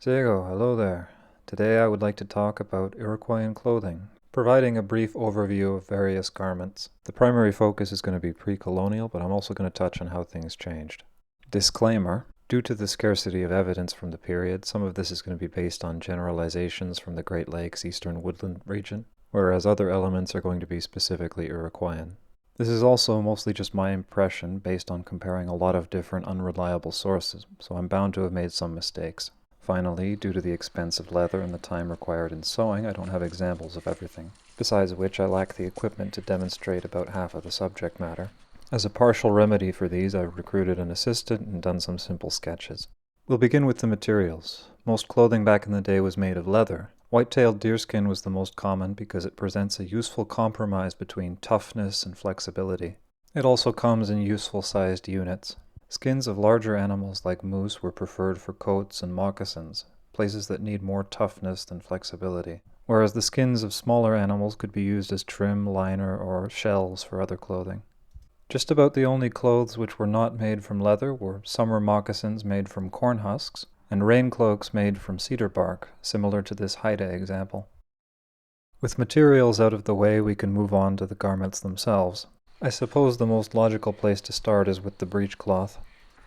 Diego, hello there. Today I would like to talk about Iroquoian clothing, providing a brief overview of various garments. The primary focus is going to be pre-colonial, but I'm also going to touch on how things changed. Disclaimer: due to the scarcity of evidence from the period, some of this is going to be based on generalizations from the Great Lakes Eastern Woodland region, whereas other elements are going to be specifically Iroquoian. This is also mostly just my impression based on comparing a lot of different unreliable sources, so I'm bound to have made some mistakes. Finally, due to the expense of leather and the time required in sewing, I don't have examples of everything, besides which I lack the equipment to demonstrate about half of the subject matter. As a partial remedy for these, I've recruited an assistant and done some simple sketches. We'll begin with the materials. Most clothing back in the day was made of leather. White-tailed deerskin was the most common because it presents a useful compromise between toughness and flexibility. It also comes in useful sized units. Skins of larger animals like moose were preferred for coats and moccasins, places that need more toughness than flexibility, whereas the skins of smaller animals could be used as trim, liner, or shells for other clothing. Just about the only clothes which were not made from leather were summer moccasins made from corn husks, and rain cloaks made from cedar bark, similar to this Haida example. With materials out of the way, we can move on to the garments themselves. I suppose the most logical place to start is with the breech cloth.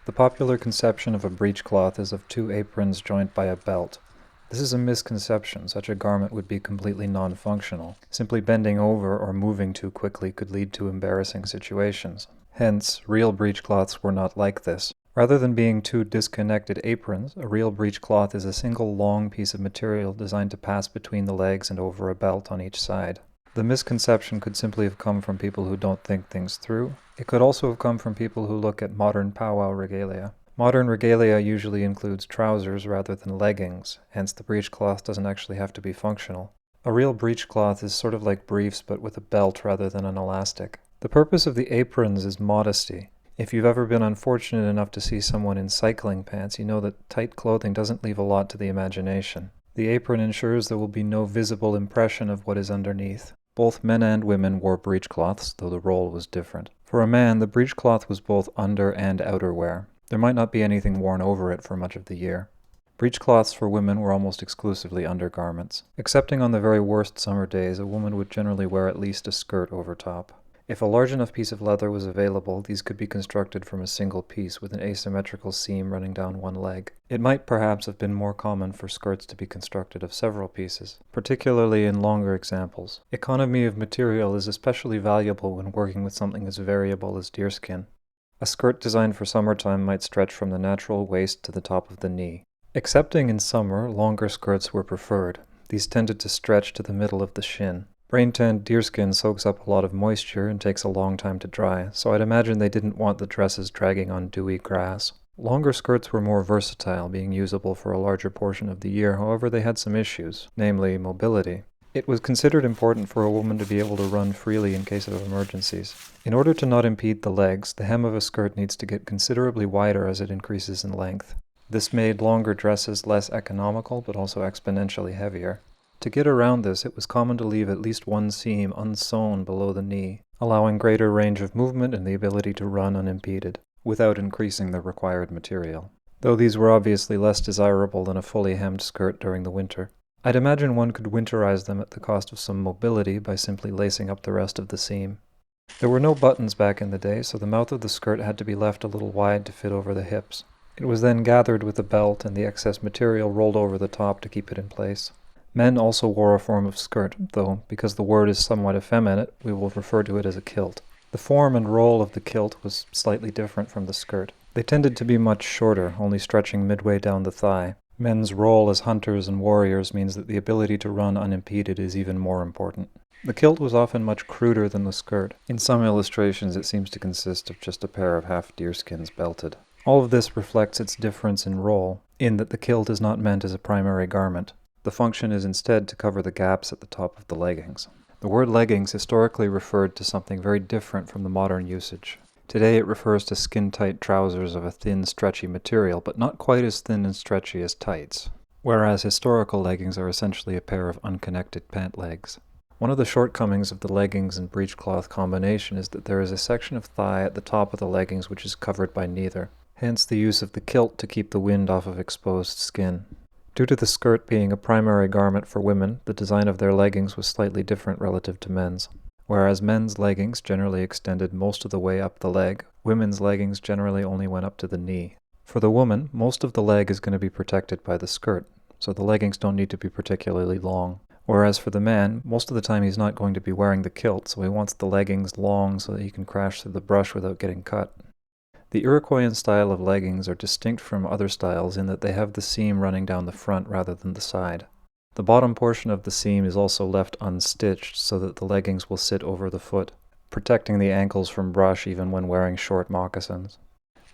The popular conception of a breech cloth is of two aprons joined by a belt. This is a misconception. Such a garment would be completely non-functional. Simply bending over or moving too quickly could lead to embarrassing situations. Hence, real breech cloths were not like this. Rather than being two disconnected aprons, a real breech cloth is a single long piece of material designed to pass between the legs and over a belt on each side. The misconception could simply have come from people who don't think things through. It could also have come from people who look at modern powwow regalia. Modern regalia usually includes trousers rather than leggings, hence the breech cloth doesn't actually have to be functional. A real breech cloth is sort of like briefs but with a belt rather than an elastic. The purpose of the aprons is modesty. If you've ever been unfortunate enough to see someone in cycling pants, you know that tight clothing doesn't leave a lot to the imagination. The apron ensures there will be no visible impression of what is underneath. Both men and women wore breechcloths, though the role was different. For a man, the breechcloth was both under and outerwear. There might not be anything worn over it for much of the year. Breechcloths for women were almost exclusively undergarments. Excepting on the very worst summer days, a woman would generally wear at least a skirt over top. If a large enough piece of leather was available, these could be constructed from a single piece with an asymmetrical seam running down one leg. It might perhaps have been more common for skirts to be constructed of several pieces, particularly in longer examples. Economy of material is especially valuable when working with something as variable as deerskin. A skirt designed for summertime might stretch from the natural waist to the top of the knee. Excepting in summer, longer skirts were preferred. These tended to stretch to the middle of the shin. Brain-tanned deerskin soaks up a lot of moisture and takes a long time to dry, so I'd imagine they didn't want the dresses dragging on dewy grass. Longer skirts were more versatile, being usable for a larger portion of the year. However, they had some issues, namely mobility. It was considered important for a woman to be able to run freely in case of emergencies. In order to not impede the legs, the hem of a skirt needs to get considerably wider as it increases in length. This made longer dresses less economical, but also exponentially heavier. To get around this, it was common to leave at least one seam unsewn below the knee, allowing greater range of movement and the ability to run unimpeded, without increasing the required material. Though these were obviously less desirable than a fully hemmed skirt during the winter. I'd imagine one could winterize them at the cost of some mobility by simply lacing up the rest of the seam. There were no buttons back in the day, so the mouth of the skirt had to be left a little wide to fit over the hips. It was then gathered with a belt and the excess material rolled over the top to keep it in place. Men also wore a form of skirt, though, because the word is somewhat effeminate, we will refer to it as a kilt. The form and roll of the kilt was slightly different from the skirt. They tended to be much shorter, only stretching midway down the thigh. Men's role as hunters and warriors means that the ability to run unimpeded is even more important. The kilt was often much cruder than the skirt. In some illustrations it seems to consist of just a pair of half deerskins belted. All of this reflects its difference in role, in that the kilt is not meant as a primary garment. The function is instead to cover the gaps at the top of the leggings. The word leggings historically referred to something very different from the modern usage. Today it refers to skin-tight trousers of a thin, stretchy material, but not quite as thin and stretchy as tights, whereas historical leggings are essentially a pair of unconnected pant legs. One of the shortcomings of the leggings and breechcloth combination is that there is a section of thigh at the top of the leggings which is covered by neither, hence the use of the kilt to keep the wind off of exposed skin. Due to the skirt being a primary garment for women, the design of their leggings was slightly different relative to men's. Whereas men's leggings generally extended most of the way up the leg, women's leggings generally only went up to the knee. For the woman, most of the leg is going to be protected by the skirt, so the leggings don't need to be particularly long. Whereas for the man, most of the time he's not going to be wearing the kilt, so he wants the leggings long so that he can crash through the brush without getting cut. The Iroquoian style of leggings are distinct from other styles in that they have the seam running down the front rather than the side. The bottom portion of the seam is also left unstitched so that the leggings will sit over the foot, protecting the ankles from brush even when wearing short moccasins.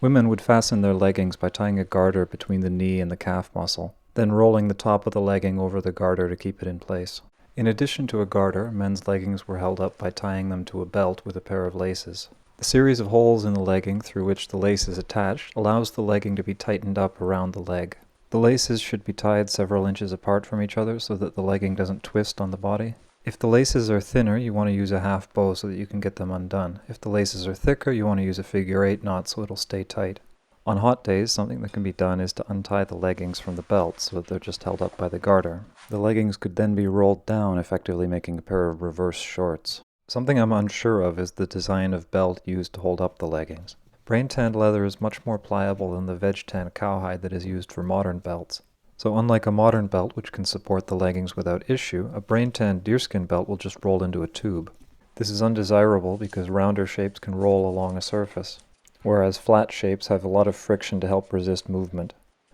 Women would fasten their leggings by tying a garter between the knee and the calf muscle, then rolling the top of the legging over the garter to keep it in place. In addition to a garter, men's leggings were held up by tying them to a belt with a pair of laces. The series of holes in the legging through which the lace is attached allows the legging to be tightened up around the leg. The laces should be tied several inches apart from each other so that the legging doesn't twist on the body. If the laces are thinner, you want to use a half bow so that you can get them undone. If the laces are thicker, you want to use a figure-8 knot so it'll stay tight. On hot days, something that can be done is to untie the leggings from the belt so that they're just held up by the garter. The leggings could then be rolled down, effectively making a pair of reverse shorts. Something I'm unsure of is the design of belt used to hold up the leggings. Brain-tanned leather is much more pliable than the veg-tanned cowhide that is used for modern belts. So unlike a modern belt which can support the leggings without issue, a brain-tanned deerskin belt will just roll into a tube. This is undesirable because rounder shapes can roll along a surface, whereas flat shapes have a lot of friction to help resist movement.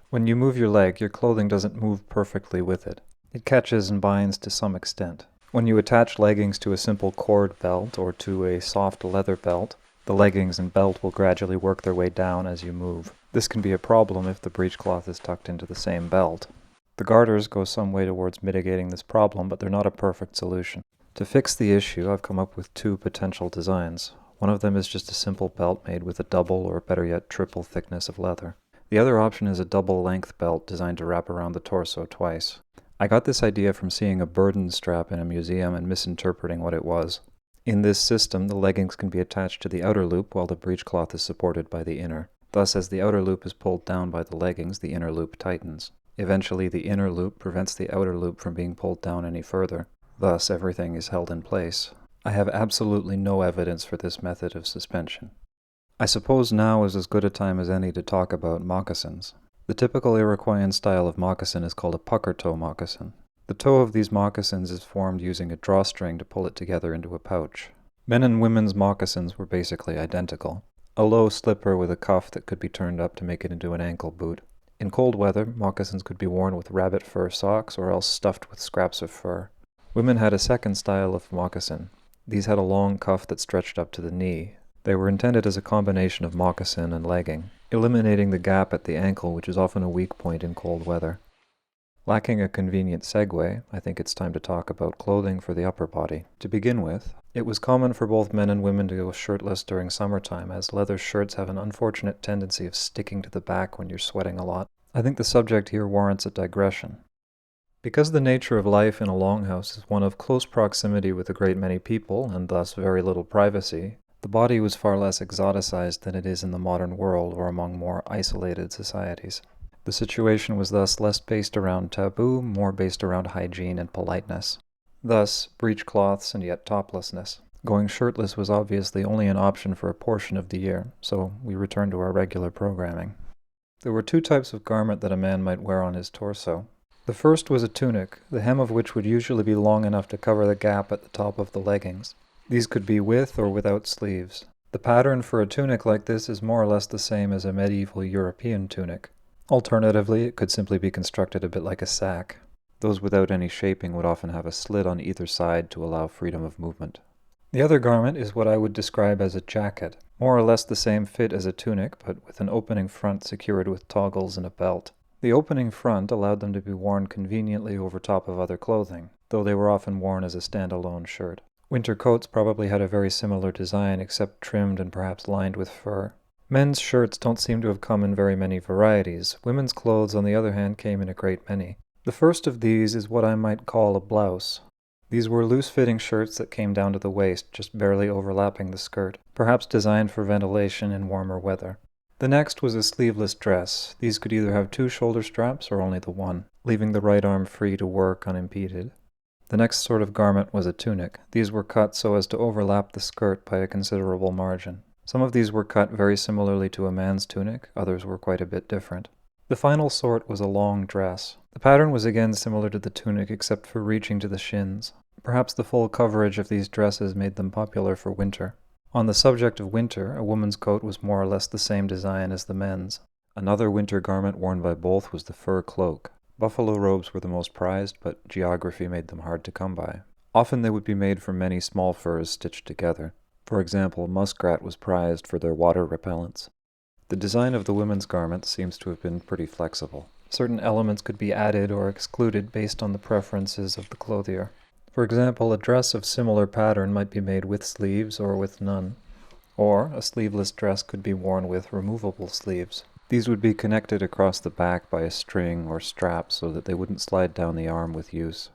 When you move your leg, your clothing doesn't move perfectly with it. It catches and binds to some extent. When you attach leggings to a simple cord belt or to a soft leather belt, the leggings and belt will gradually work their way down as you move. This can be a problem if the breech cloth is tucked into the same belt. The garters go some way towards mitigating this problem, but they're not a perfect solution. To fix the issue, I've come up with two potential designs. One of them is just a simple belt made with a double or better yet triple thickness of leather. The other option is a double length belt designed to wrap around the torso twice. I got this idea from seeing a burden strap in a museum and misinterpreting what it was. In this system, the leggings can be attached to the outer loop while the breech cloth is supported by the inner. Thus, as the outer loop is pulled down by the leggings, the inner loop tightens. Eventually, the inner loop prevents the outer loop from being pulled down any further. Thus, everything is held in place. I have absolutely no evidence for this method of suspension. I suppose now is as good a time as any to talk about moccasins. The typical Iroquoian style of moccasin is called a pucker toe moccasin. The toe of these moccasins is formed using a drawstring to pull it together into a pouch. Men and women's moccasins were basically identical. A low slipper with a cuff that could be turned up to make it into an ankle boot. In cold weather, moccasins could be worn with rabbit fur socks or else stuffed with scraps of fur. Women had a second style of moccasin. These had a long cuff that stretched up to the knee. They were intended as a combination of moccasin and legging, eliminating the gap at the ankle, which is often a weak point in cold weather. Lacking a convenient segue, I think it's time to talk about clothing for the upper body. To begin with, it was common for both men and women to go shirtless during summertime, as leather shirts have an unfortunate tendency of sticking to the back when you're sweating a lot. I think the subject here warrants a digression. Because the nature of life in a longhouse is one of close proximity with a great many people, and thus very little privacy, the body was far less exoticized than it is in the modern world or among more isolated societies. The situation was thus less based around taboo, more based around hygiene and politeness. Thus, breech cloths and yet toplessness. Going shirtless was obviously only an option for a portion of the year, so we returned to our regular programming. There were two types of garment that a man might wear on his torso. The first was a tunic, the hem of which would usually be long enough to cover the gap at the top of the leggings. These could be with or without sleeves. The pattern for a tunic like this is more or less the same as a medieval European tunic. Alternatively, it could simply be constructed a bit like a sack. Those without any shaping would often have a slit on either side to allow freedom of movement. The other garment is what I would describe as a jacket, more or less the same fit as a tunic, but with an opening front secured with toggles and a belt. The opening front allowed them to be worn conveniently over top of other clothing, though they were often worn as a standalone shirt. Winter coats probably had a very similar design, except trimmed and perhaps lined with fur. Men's shirts don't seem to have come in very many varieties. Women's clothes, on the other hand, came in a great many. The first of these is what I might call a blouse. These were loose-fitting shirts that came down to the waist, just barely overlapping the skirt, perhaps designed for ventilation in warmer weather. The next was a sleeveless dress. These could either have 2 shoulder straps or only the one, leaving the right arm free to work unimpeded. The next sort of garment was a tunic. These were cut so as to overlap the skirt by a considerable margin. Some of these were cut very similarly to a man's tunic, others were quite a bit different. The final sort was a long dress. The pattern was again similar to the tunic except for reaching to the shins. Perhaps the full coverage of these dresses made them popular for winter. On the subject of winter, a woman's coat was more or less the same design as the men's. Another winter garment worn by both was the fur cloak. Buffalo robes were the most prized, but geography made them hard to come by. Often they would be made from many small furs stitched together. For example, muskrat was prized for their water repellents. The design of the women's garments seems to have been pretty flexible. Certain elements could be added or excluded based on the preferences of the clothier. For example, a dress of similar pattern might be made with sleeves or with none. Or a sleeveless dress could be worn with removable sleeves. These would be connected across the back by a string or strap so that they wouldn't slide down the arm with use.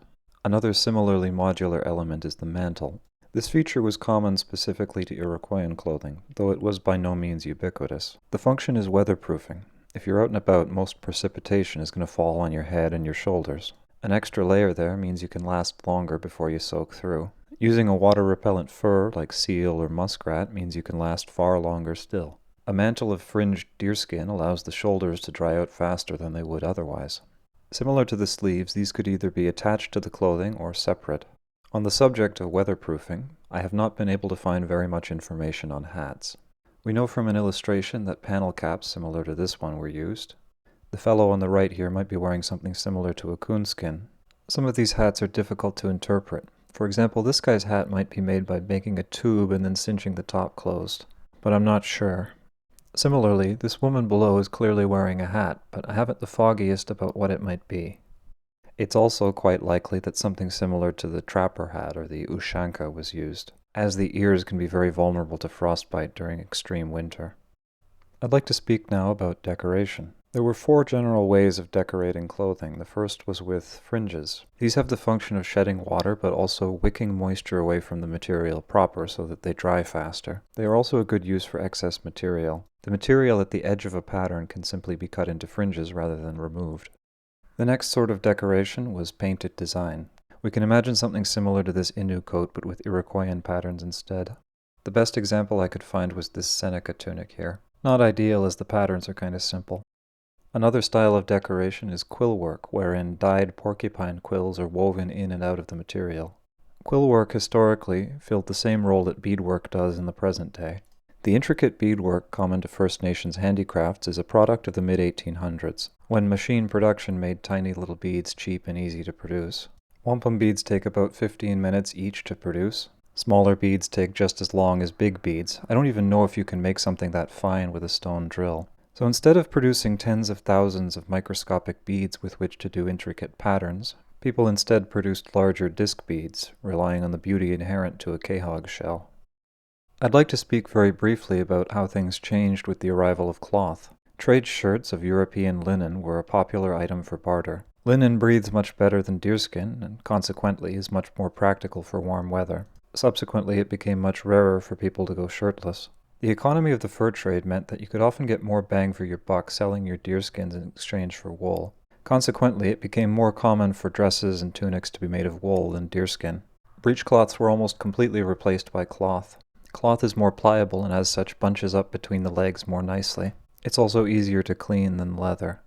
Another similarly modular element is the mantle. This feature was common specifically to Iroquoian clothing, though it was by no means ubiquitous. The function is weatherproofing. If you're out and about, most precipitation is going to fall on your head and your shoulders. An extra layer there means you can last longer before you soak through. Using a water-repellent fur like seal or muskrat means you can last far longer still. A mantle of fringed deerskin allows the shoulders to dry out faster than they would otherwise. Similar to the sleeves, these could either be attached to the clothing or separate. On the subject of weatherproofing, I have not been able to find very much information on hats. We know from an illustration that panel caps similar to this one were used. The fellow on the right here might be wearing something similar to a coonskin. Some of these hats are difficult to interpret. For example, this guy's hat might be made by making a tube and then cinching the top closed, but I'm not sure. Similarly, this woman below is clearly wearing a hat, but I haven't the foggiest about what it might be. It's also quite likely that something similar to the trapper hat or the ushanka was used, as the ears can be very vulnerable to frostbite during extreme winter. I'd like to speak now about decoration. There were 4 general ways of decorating clothing. The first was with fringes. These have the function of shedding water, but also wicking moisture away from the material proper so that they dry faster. They are also a good use for excess material. The material at the edge of a pattern can simply be cut into fringes rather than removed. The next sort of decoration was painted design. We can imagine something similar to this Innu coat, but with Iroquoian patterns instead. The best example I could find was this Seneca tunic here. Not ideal as the patterns are kind of simple. Another style of decoration is quill work, wherein dyed porcupine quills are woven in and out of the material. Quill work historically filled the same role that beadwork does in the present day. The intricate beadwork common to First Nations handicrafts is a product of the mid-1800s, when machine production made tiny little beads cheap and easy to produce. Wampum beads take about 15 minutes each to produce. Smaller beads take just as long as big beads. I don't even know if you can make something that fine with a stone drill. So instead of producing tens of thousands of microscopic beads with which to do intricate patterns, people instead produced larger disc beads, relying on the beauty inherent to a quahog shell. I'd like to speak very briefly about how things changed with the arrival of cloth. Trade shirts of European linen were a popular item for barter. Linen breathes much better than deerskin, and consequently is much more practical for warm weather. Subsequently, it became much rarer for people to go shirtless. The economy of the fur trade meant that you could often get more bang for your buck selling your deerskins in exchange for wool. Consequently, it became more common for dresses and tunics to be made of wool than deerskin. Breech cloths were almost completely replaced by cloth. Cloth is more pliable and as such bunches up between the legs more nicely. It's also easier to clean than leather.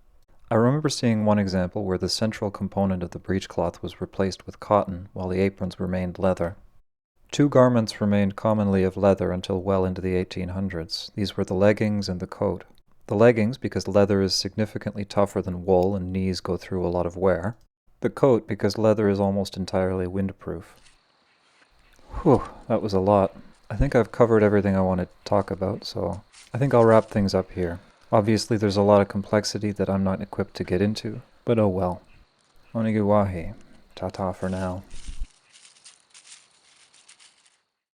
I remember seeing one example where the central component of the breech cloth was replaced with cotton while the aprons remained leather. 2 garments remained commonly of leather until well into the 1800s. These were the leggings and the coat. The leggings because leather is significantly tougher than wool and knees go through a lot of wear. The coat because leather is almost entirely windproof. Whew, that was a lot. I think I've covered everything I wanted to talk about, so I think I'll wrap things up here. Obviously there's a lot of complexity that I'm not equipped to get into, but oh well. Onigiwahi. Ta-ta for now.